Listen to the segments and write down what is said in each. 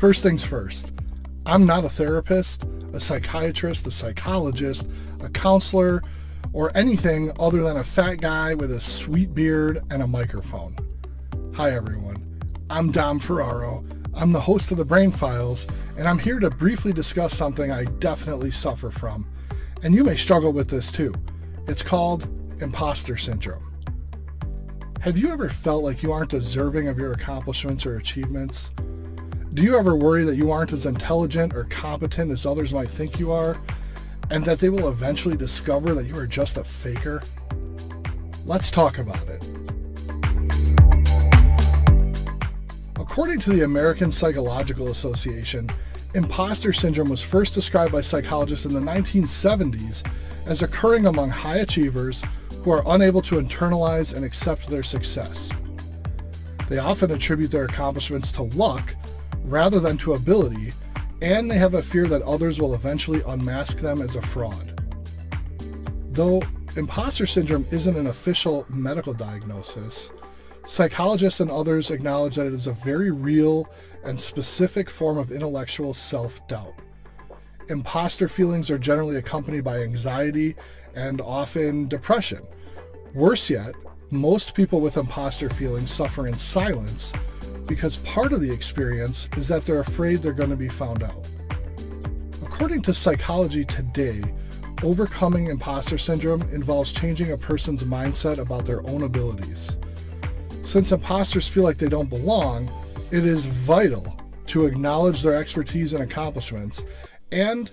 First things first, I'm not a therapist, a psychiatrist, a psychologist, a counselor, or anything other than a fat guy with a sweet beard and a microphone. Hi everyone, I'm Dom Ferraro. I'm the host of the Brain Files, and I'm here to briefly discuss something I definitely suffer from. And you may struggle with this too. It's called Imposter Syndrome. Have you ever felt like you aren't deserving of your accomplishments or achievements? Do you ever worry that you aren't as intelligent or competent as others might think you are, and that they will eventually discover that you are just a faker? Let's talk about it. According to the American Psychological Association, imposter syndrome was first described by psychologists in the 1970s as occurring among high achievers who are unable to internalize and accept their success. They often attribute their accomplishments to luck rather than to ability, and they have a fear that others will eventually unmask them as a fraud. Though imposter syndrome isn't an official medical diagnosis, psychologists and others acknowledge that it is a very real and specific form of intellectual self-doubt. Imposter feelings are generally accompanied by anxiety and often depression. Worse yet, most people with imposter feelings suffer in silence because part of the experience is that they're afraid they're going to be found out. According to Psychology Today, overcoming imposter syndrome involves changing a person's mindset about their own abilities. Since imposters feel like they don't belong, it is vital to acknowledge their expertise and accomplishments, and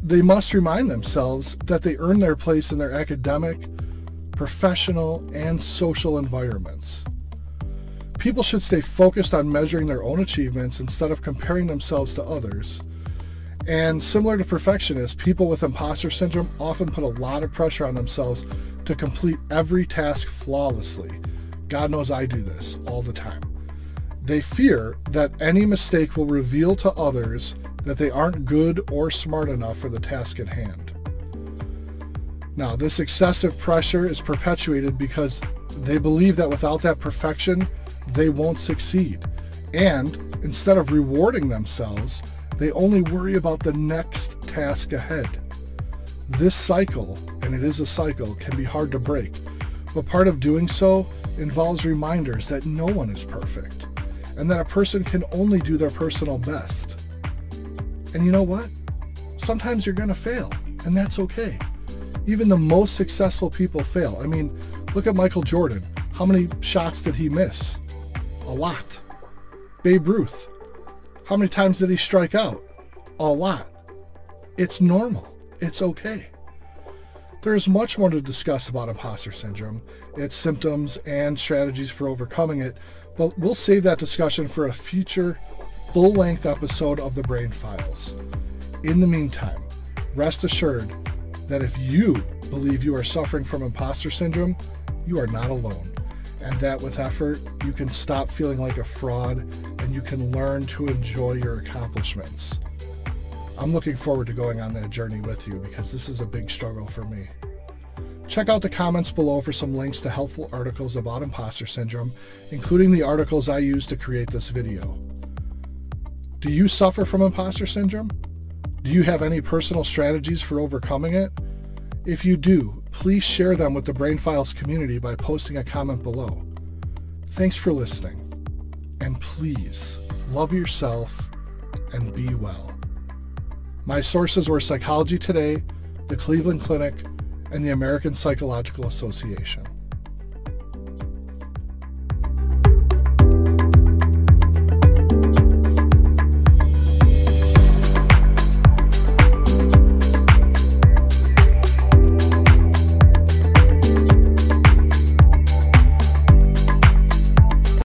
they must remind themselves that they earn their place in their academic, professional, and social environments. People should stay focused on measuring their own achievements instead of comparing themselves to others. And similar to perfectionists, people with imposter syndrome often put a lot of pressure on themselves to complete every task flawlessly. God knows I do this all the time. They fear that any mistake will reveal to others that they aren't good or smart enough for the task at hand. Now, this excessive pressure is perpetuated because they believe that without that perfection, they won't succeed. And instead of rewarding themselves, they only worry about the next task ahead. This cycle, and it is a cycle, can be hard to break, but part of doing so involves reminders that no one is perfect and that a person can only do their personal best. And you know what? Sometimes you're going to fail, and that's okay. Even the most successful people fail. I mean, look at Michael Jordan. How many shots did he miss? A lot. Babe Ruth. How many times did he strike out? A lot. It's normal. It's okay. There's much more to discuss about imposter syndrome, its symptoms, and strategies for overcoming it, but we'll save that discussion for a future full-length episode of the Brain Files. In the meantime, rest assured that if you believe you are suffering from imposter syndrome, you are not alone, and that with effort, you can stop feeling like a fraud and you can learn to enjoy your accomplishments. I'm looking forward to going on that journey with you because this is a big struggle for me. Check out the comments below for some links to helpful articles about imposter syndrome, including the articles I used to create this video. Do you suffer from imposter syndrome? Do you have any personal strategies for overcoming it? If you do, please share them with the Brain Files community by posting a comment below. Thanks for listening, and please love yourself and be well. My sources were Psychology Today, the Cleveland Clinic, and the American Psychological Association.